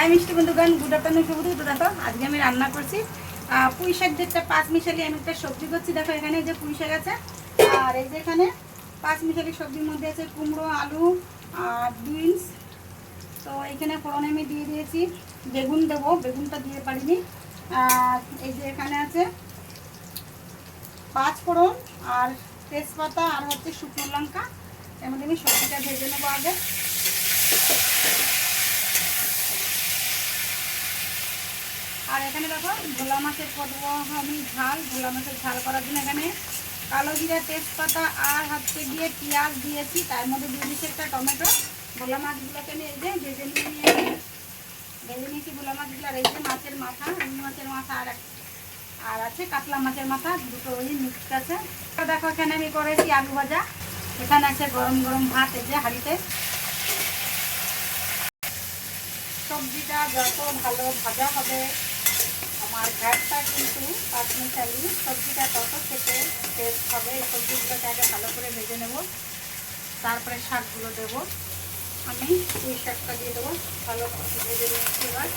High মিষ্টি বন্ধুগণ, good afternoon শুভ দুপুর। দেখো আজকে আমি রান্না করছি পুঁই শাক দিয়ে একটা পাঁচ মিশালি আমি একটা সবজি করছি। দেখো এখানে এই যে পুঁই শাক আছে, আর এই যে এখানে পাঁচ মিশালি সবজির মধ্যে আছে কুমড়ো, আলু আর বিনস। তো এখানে ফোড়নে আমি দিয়ে দিয়েছি বেগুন, দেবো বেগুনটা দিয়ে পারিনি। আর এই যে এখানে আছে পাঁচ ফোড়ন আর তেজপাতা আর হচ্ছে শুকনো লঙ্কা। এর মধ্যে আমি সবজিটা ভেজে নেবো আগে। আর এখানে দেখো ভোলা মাছের করবো আমি ঝাল। ভোলা মাছের ঝাল করার জন্য এখানে কালো জিরা, তেজপাতা আর হচ্ছে গিয়ে পেঁয়াজ দিয়েছি। তার মধ্যে দিয়ে দিচ্ছি একটা টমেটো। ভোলা মাছগুলোকে নিয়ে যে ভেজে নিয়েছি ভোলা মাছগুলো। আর এই যে মাছের মাথা, রুই মাছের মাথা আর আছে কাতলা মাছের মাথা, দুটো ওই মিক্সড আছে। দেখো এখানে আমি করেছি আলু ভাজা। এখানে আছে গরম গরম ভাত এই যে হাঁড়িতে। সবজিটা যত ভালো ভাজা হবে আমার ঘাটটা কিন্তু পাঁচমিশালি সবজিটা তত খেতে টেস্ট হবে। এই সবজিগুলোকে আগে ভালো করে ভেজে নেব, তারপরে শাকগুলো দেবো। আমি পুঁই শাকটা দিয়ে দেবো, ভালো করে ভেজে নিচ্ছি এবার।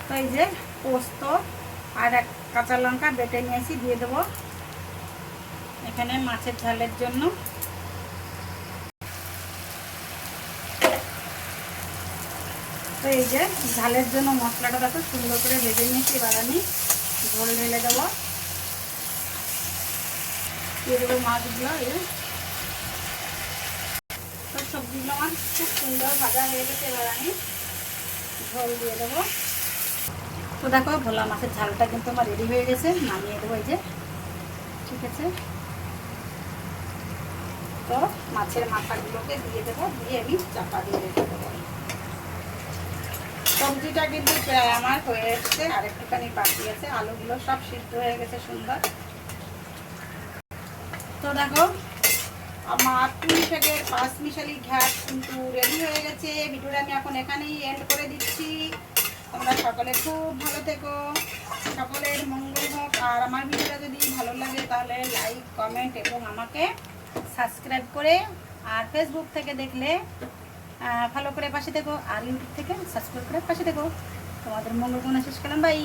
তো এই যে পোস্ত আর এক কাঁচা লঙ্কা বেটে নিয়েছি, দিয়ে দেবো এখানে মাছের ঝালের জন্য। তো এই যে ঝালের জন্য মশলাটা দেখো সুন্দর করে ভেজে নিয়েছি। এবার আমি ঝোল ঢেলে দেবো, দিয়ে দেবো মাছগুলো। তো সবজিগুলো আমার খুব সুন্দর ভাজা হয়ে গেছে। এবার আমি ঝোল দিয়ে দেবো। তো দেখো ভোলা মাছের ঝালটা কিন্তু আমার রেডি হয়ে গেছে, নামিয়ে দেবো এই যে। ঠিক আছে, তো মাছের মাথাগুলোকে দিয়ে দেবো, দিয়ে আমি চাপা দিয়ে রেখে দেবো। সবজিটা কিন্তু প্রায় আমার হয়ে এসছে, আর একটুখানি বাকি আছে। আলুগুলো সব সিদ্ধ হয়ে গেছে সুন্দর। তো দেখো আমার পুঁই শাকের পাঁচমিশালি ঘ্যাট কিন্তু রেডি হয়ে গেছে। ভিডিওটা আমি এখন এখানেই এন্ড করে দিচ্ছি। তোমরা সকলে খুব ভালো থেকো, সকলের মঙ্গল হোক। আর আমার ভিডিওটা যদি ভালো লাগে তাহলে লাইক, কমেন্ট এবং আমাকে সাবস্ক্রাইব করে, আর ফেসবুক থেকে দেখলে ফলো করে পাশে থেকো, আর ইউটিউব থেকে সাবস্ক্রাইব করে পাশে থেকো। তোমাদের মঙ্গল কামনা শেষ করলাম, বাই।